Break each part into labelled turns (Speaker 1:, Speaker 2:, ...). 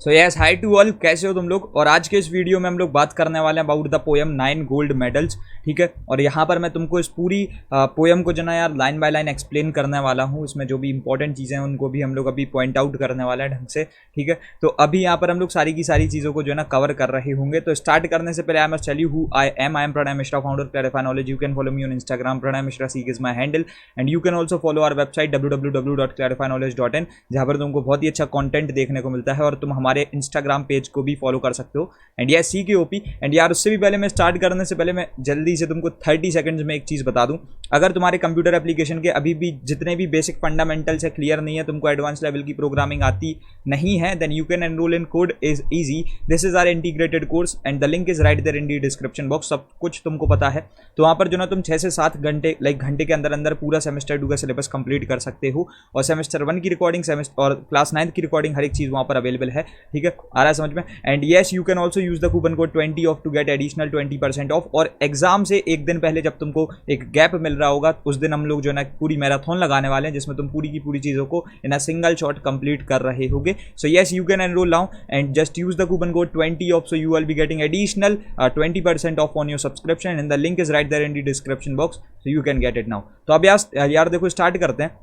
Speaker 1: So yes, hi to all, कैसे हो तुम लोग। और आज के इस वीडियो में हम लोग बात करने वाले हैं about the poem 9 gold medals. ठीक है, और यहाँ पर मैं तुमको इस पूरी पोएम को जो ना यार लाइन बाय लाइन एक्सप्लेन करने वाला हूँ। इसमें जो भी इंपॉर्टेंट चीज़ें हैं उनको भी हम लोग अभी पॉइंट आउट करने वाले हैं ढंग से। ठीक है, तो अभी यहाँ पर हम लोग सारी की सारी चीज़ों को जो है ना कवर कर रहे होंगे। तो स्टार्ट करने से पहले I must tell you who I am Pranay Mishra, founder Clarify Knowledge. You can follow me on Instagram, Pranay Mishra seek is my handle, and you can also follow our website www.clarifyknowledge.in, जहाँ पर तुमको बहुत ही अच्छा कंटेंट देखने को मिलता है और तुम हमारे इंस्टाग्राम पेज को भी फॉलो कर सकते हो। एंड यार सी के ओपी। एंड यार उससे भी पहले मैं स्टार्ट करने से पहले मैं जल्दी से तुमको 30 सेकंड्स में एक चीज़ बता दूं। अगर तुम्हारे कंप्यूटर एप्लीकेशन के अभी भी जितने भी बेसिक फंडामेंटल्स है क्लियर नहीं है, तुमको एडवांस लेवल की प्रोग्रामिंग आती नहीं है, then you can enrol in code is easy. This is our integrated course and the link is right there in the description box. सब कुछ तुमको पता है, तो वहाँ पर जो ना तुम 6 से 7 घंटे घंटे के अंदर अंदर पूरा सेमेस्टर 2 का सिलेबस कंप्लीट कर सकते हो। और सेमेस्टर 1 की रिकॉर्डिंग सेमेस्टर और क्लास 9 की रिकॉर्डिंग हर एक चीज़ वहाँ पर अवेलेबल है। ठीक है, आ रहा है समझ में। And yes, you can also use the coupon code 20 off to get additional 20% off. और एग्जाम से एक दिन पहले जब तुमको एक गैप मिल रहा होगा, उस दिन हम लोग जो है ना पूरी मैराथन लगाने वाले हैं, जिसमें तुम पूरी की पूरी चीज़ों को in a single shot complete कर रहे होगे। So yes, you can enrol now and just use the coupon code 20 off, so you will be getting additional 20% off on your subscription and the link is right there in the description box, so you can get it now. तो अब यार देखो start करते हैं।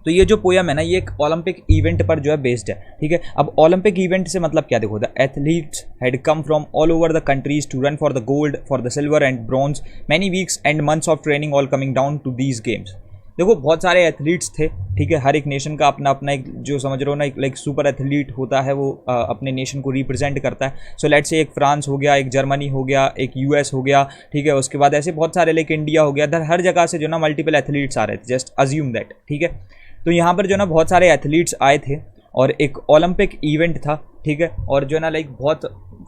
Speaker 1: तो ये जो poem है ना, ये एक ओलंपिक इवेंट पर जो है बेस्ड है। ठीक है, अब ओलंपिक इवेंट से मतलब क्या, देखो the athletes had come from all over the countries to run for the gold, for the silver and bronze, many weeks and months of training all coming down to these games. देखो बहुत सारे athletes थे। ठीक है, हर एक nation का अपना अपना एक जो समझ रहे हो ना एक सुपर एथलीट होता है, वो अपने नेशन को रिप्रेजेंट करता है। सो लेट्स से एक फ्रांस हो गया, एक जर्मनी हो गया, एक यूएस हो गया। ठीक है, उसके बाद ऐसे बहुत सारे इंडिया हो गया, हर जगह से जो ना मल्टीपल एथलीट्स आ रहे थे, जस्ट अज्यूम दैट। ठीक है, तो यहाँ पर जो ना बहुत सारे एथलीट्स आए थे और एक ओलंपिक इवेंट था। ठीक है, और जो ना बहुत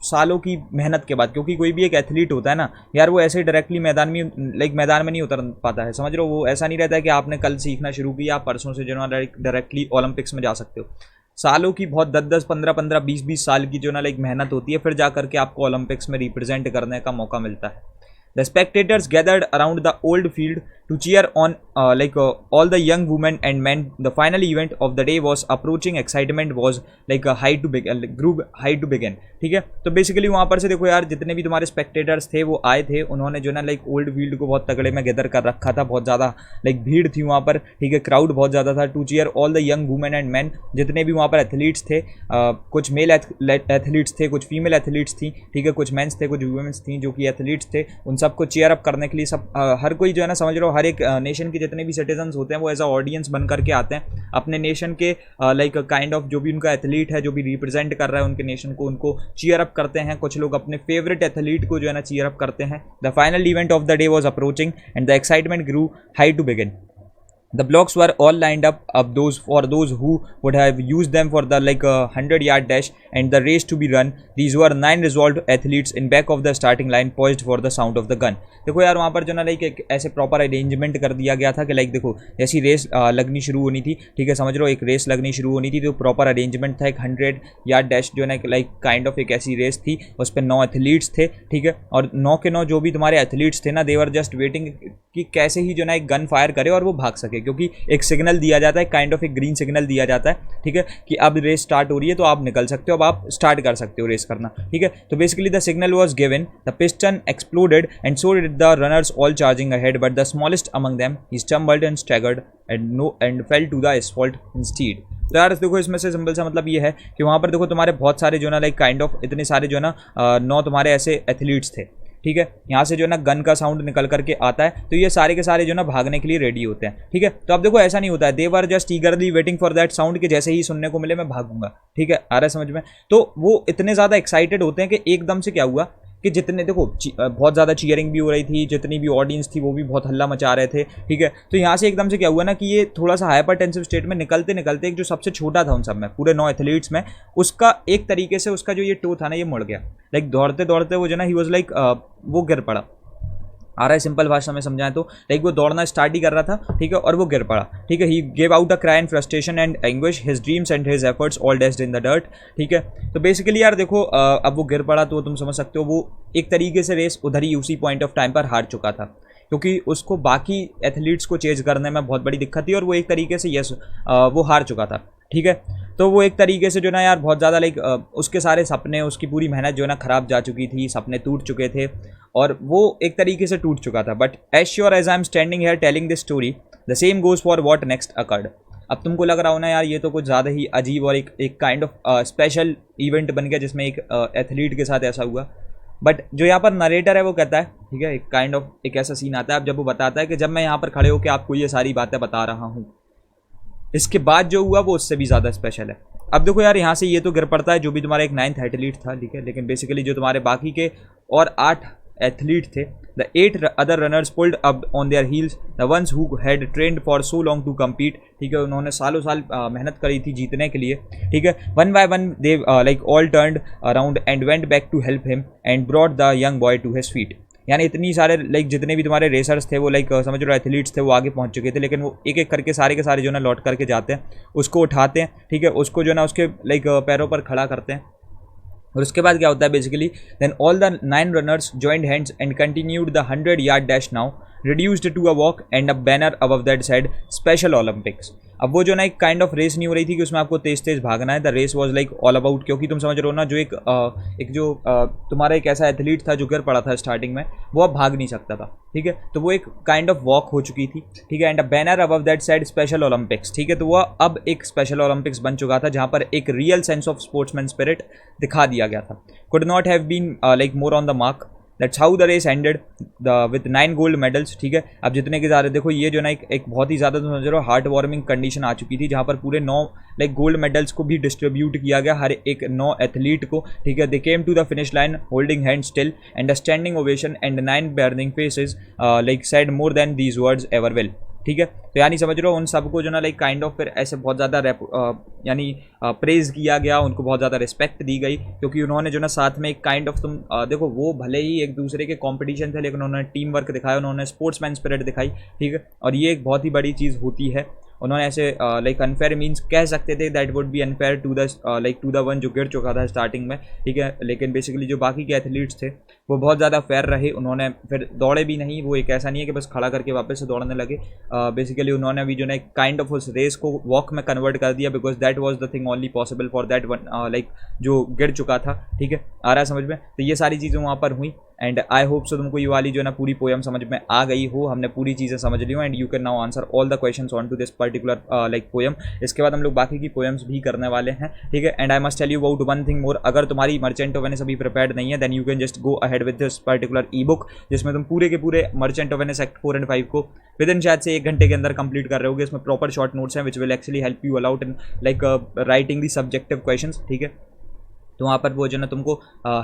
Speaker 1: सालों की मेहनत के बाद, क्योंकि कोई भी एक एथलीट होता है ना यार, वो ऐसे डायरेक्टली मैदान में नहीं उतर पाता है, समझ रहे हो। वो ऐसा नहीं रहता है कि आपने कल सीखना शुरू किया, आप परसों से जो ना डायरेक्टली ओलंपिक्स में जा सकते हो। सालों की बहुत 10-10, 15-15, 20-20 साल की जो ना मेहनत होती है, फिर जा करके आपको ओलंपिक्स में रिप्रेजेंट करने का मौका मिलता है। The spectators gathered around the old field to cheer on all the young women and men. The final event of the day was approaching. Excitement was high to begin. ठीक है, तो basically वहाँ पर से देखो यार, जितने भी तुम्हारे स्पेक्टेटर्स थे वो आए थे, उन्होंने जो ना ओल्ड फील्ड को बहुत तगड़े में गैदर कर रखा था। बहुत ज़्यादा भीड़ थी वहाँ पर। ठीक है, क्राउड बहुत ज़्यादा था। To cheer all the young women and man, जितने भी वहाँ पर एथलीट्स थे, कुछ मेल एथलीट्स थे, कुछ फीमेल एथलीट्स थी। ठीक है, कुछ मेंस थे, कुछ वुमेन्स थी जो कि एथलीट्स थे। उन सबको चीयर अप करने के लिए सब हर कोई जो है ना, समझ रहे हो, हर एक नेशन के जितने भी सिटीजन्स होते हैं वो एज अ ऑडियंस बन करके आते हैं अपने नेशन के काइंड ऑफ जो भी उनका एथलीट है, जो भी रिप्रेजेंट कर रहा है उनके नेशन को, उनको चीयर अप करते हैं। कुछ लोग अपने फेवरेट एथलीट को जो है ना चीयर अप करते हैं। The final event of the day was approaching and the excitement grew high to begin. The blocks were all lined up for those who would have used them for the 100-yard dash and the race to be run. These were 9 resolved athletes in back of the starting line, poised for the sound of the gun. देखो यार, वहाँ पर जो ना एक ऐसे proper arrangement कर दिया गया था कि देखो जैसी रेस लगनी शुरू होनी थी। ठीक है, समझ लो, एक रेस लगनी शुरू होनी थी, तो प्रॉपर अरेंजमेंट था। एक 100-यार्ड डैश जो ना काइंड ऑफ एक ऐसी रेस थी, उस पर 9 एथलीट्स थे। ठीक है, और 9 के 9 जो भी तुम्हारे एथलीट्स थे ना, दे वर जस्ट वेटिंग कि कैसे ही जो ना एक गन फायर करे और वो भाग सके, क्योंकि एक सिग्नल दिया जाता है, काइंड ऑफ एक ग्रीन सिग्नल दिया जाता है। ठीक है, कि अब रेस स्टार्ट हो रही है, तो आप निकल सकते हो, अब आप स्टार्ट कर सकते हो रेस करना। ठीक है, तो basically the signal was given, the piston exploded and so did the runners all charging ahead, but the smallest among them he stumbled and staggered and fell to the asphalt instead. तो यार देखो, इसमें से simple सा मतलब ये है कि वहाँ पर देखो तुम्हारे बहुत सारे जो ना काइंड ऑफ इतने सारे जो ना 9 तुम्हारे ऐसे एथलीट्स थे। ठीक है, यहाँ से जो ना गन का साउंड निकल करके आता है, तो ये सारे के सारे जो ना भागने के लिए रेडी होते हैं। ठीक है, तो अब देखो ऐसा नहीं होता है, they were just eagerly waiting for that sound कि जैसे ही सुनने को मिले मैं भागूंगा। ठीक है, आ रहा है समझ में। तो वो इतने ज़्यादा एक्साइटेड होते हैं कि एकदम से क्या हुआ कि जितने देखो बहुत ज़्यादा चीयरिंग भी हो रही थी, जितनी भी ऑडियंस थी वो भी बहुत हल्ला मचा रहे थे। ठीक है, तो यहाँ से एकदम से क्या हुआ ना कि ये थोड़ा सा हाइपरटेंसिव स्टेट में निकलते निकलते एक जो सबसे छोटा था उन सब में, पूरे 9 एथलीट्स में, उसका एक तरीके से उसका जो ये टो था ना, ये मुड़ गया। दौड़ते दौड़ते वो जो ना ही वॉज वो गिर पड़ा। आ रहा है सिंपल भाषा में समझाएं तो, वो दौड़ना स्टार्ट ही कर रहा था। ठीक है, और वो गिर पड़ा। ठीक है, he gave out a cry in frustration and anguish, his dreams and his efforts all dashed in the dirt. ठीक है, तो बेसिकली यार देखो, अब वो गिर पड़ा तो तुम समझ सकते हो वो एक तरीके से रेस उधर ही उसी पॉइंट ऑफ टाइम पर हार चुका था, क्योंकि उसको बाकी एथलीट्स को चेज करने में बहुत बड़ी दिक्कत थी और वो एक तरीके से वो हार चुका था। ठीक है, तो वो एक तरीके से जो ना यार बहुत ज़्यादा लाइक उसके सारे सपने, उसकी पूरी मेहनत जो ना ख़राब जा चुकी थी, सपने टूट चुके थे और वो एक तरीके से टूट चुका था। But as sure as I am standing here telling this story, the same goes for what next occurred. अब तुमको लग रहा हो ना यार ये तो कुछ ज़्यादा ही अजीब और एक काइंड ऑफ स्पेशल इवेंट बन गया जिसमें एक एथलीट के साथ ऐसा हुआ। बट जो यहाँ पर नरेटर है वो कहता है, ठीक है, एक काइंड ऑफ एक ऐसा सीन आता है अब जब वो बताता है कि जब मैं यहाँ पर खड़े होकर आपको ये सारी बातें बता रहा हूँ, इसके बाद जो हुआ वो उससे भी ज़्यादा स्पेशल है। अब देखो यार यहाँ से ये तो गिर पड़ता है जो भी तुम्हारा एक 9th एथलीट था, ठीक है, लेकिन बेसिकली जो तुम्हारे बाकी के और 8 एथलीट थे, the 8 other runners pulled up on their heels, the ones who had trained for so long to compete, ठीक है, उन्होंने सालों साल मेहनत करी थी जीतने के लिए, ठीक है। One by one they like all turned around and went back to help him and brought the young boy to his feet. यानी इतनी सारे लाइक जितने भी तुम्हारे रेसर्स थे वो लाइक समझ रहे एथलीट्स थे वो आगे पहुंच चुके थे, लेकिन वो एक एक करके सारे के सारे जो ना लौट करके जाते हैं, उसको उठाते हैं, ठीक है, उसको जो ना उसके लाइक पैरों पर खड़ा करते हैं। और उसके बाद क्या होता है basically, then all the 9 runners joined hands and continued the 100 yard dash now reduced to a walk and a banner above that said special Olympics। अब वो जो ना एक काइंड ऑफ रेस नहीं हो रही थी कि उसमें आपको तेज तेज भागना है, the race was like all about, क्योंकि तुम समझ रहे हो ना जो एक जो तुम्हारा एक ऐसा एथलीट था जो गिर पड़ा था स्टार्टिंग में, वो अब भाग नहीं सकता था, ठीक है, तो वो एक काइंड ऑफ वॉक हो चुकी थी, ठीक है, and a banner above that side special Olympics, ठीक है, तो वह अब एक स्पेशल ओलंपिक्स बन चुका था जहाँ पर एक real sense of sportsman spirit दिखा दिया गया था। Could not have been like more on the mark, that's how the race ended with 9 gold medals, ठीक है। अब जितने के ज़्यादा देखो ये जो ना एक बहुत ही ज़्यादा समझ रहे हो हार्ट वार्मिंग कंडीशन आ चुकी थी जहाँ पर पूरे 9 लाइक गोल्ड मेडल्स को भी डिस्ट्रीब्यूट किया गया हर एक 9 एथलीट को, ठीक है। They came to the finish line holding hand still and a standing ovation and 9 burning faces like said more than these words ever will, ठीक है। तो यानी समझ रहे हो उन सबको जो ना लाइक काइंड ऑफ फिर ऐसे बहुत ज़्यादा यानी प्रेज़ किया गया, उनको बहुत ज़्यादा रिस्पेक्ट दी गई, क्योंकि उन्होंने जो ना साथ में एक काइंड ऑफ तुम देखो वो भले ही एक दूसरे के कंपटीशन थे लेकिन उन्होंने टीम वर्क दिखाया, उन्होंने स्पोर्ट्समैन स्पिरिट दिखाई, ठीक है, और ये एक बहुत ही बड़ी चीज़ होती है। उन्होंने ऐसे लाइक अनफेयर मीन्स कह सकते थे that would be unfair to the like to the one जो गिर चुका था स्टार्टिंग में, ठीक है, लेकिन बेसिकली जो बाकी के एथलीट्स थे वो बहुत ज़्यादा फेयर रहे, उन्होंने फिर दौड़े भी नहीं, वो एक ऐसा नहीं है कि बस खड़ा करके वापस से दौड़ने लगे, बेसिकली उन्होंने भी जो ना काइंड ऑफ उस रेस को वॉक में कन्वर्ट कर दिया, because that was the thing only possible for that one like जो गिर चुका था, ठीक है, आ रहा है समझ में। तो ये सारी चीज़ें वहाँ पर हुई एंड आई होप सो तुमको ये वाली जो ना पूरी पोएम समझ में आ गई हो, हमने पूरी चीज़ें समझ ली हो and you can now answer all the questions on to this particular like poem. इसके बाद हम लोग बाकी की पोएम्स भी करने वाले हैं, ठीक है। And I must tell you about one thing more, अगर तुम्हारी मर्चेंट ऑफ वेनिस अभी प्रिपेयर्ड नहीं है then you can just go ahead with this particular ebook, जिसमें तुम पूरे के पूरे Merchant of Venice act 4 and 5 को विद इन शायद से 1 घंटे के अंदर कंप्लीट कर रहे होगे। इसमें प्रॉपर शॉर्ट नोट्स हैं which will actually help you a lot in like writing the subjective questions, ठीक है, तो वहाँ पर वो जो ना तुमको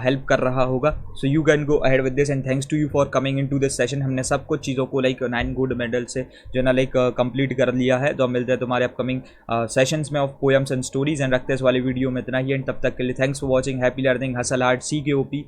Speaker 1: हेल्प कर रहा होगा। So you can go ahead with this and thanks to you for coming in to this session. हमने सब कुछ चीज़ों को लाइक 9 गोल्ड मेडल से जो ना लाइक कंप्लीट कर लिया है। तो हम मिलते हैं तुम्हारे अपकमिंग सेशंस में of poems and stories and रखते हैं इस वाली वीडियो में इतना ही एंड तब तक के लिए thanks for watching, happy learning, hustle hard, CKOP।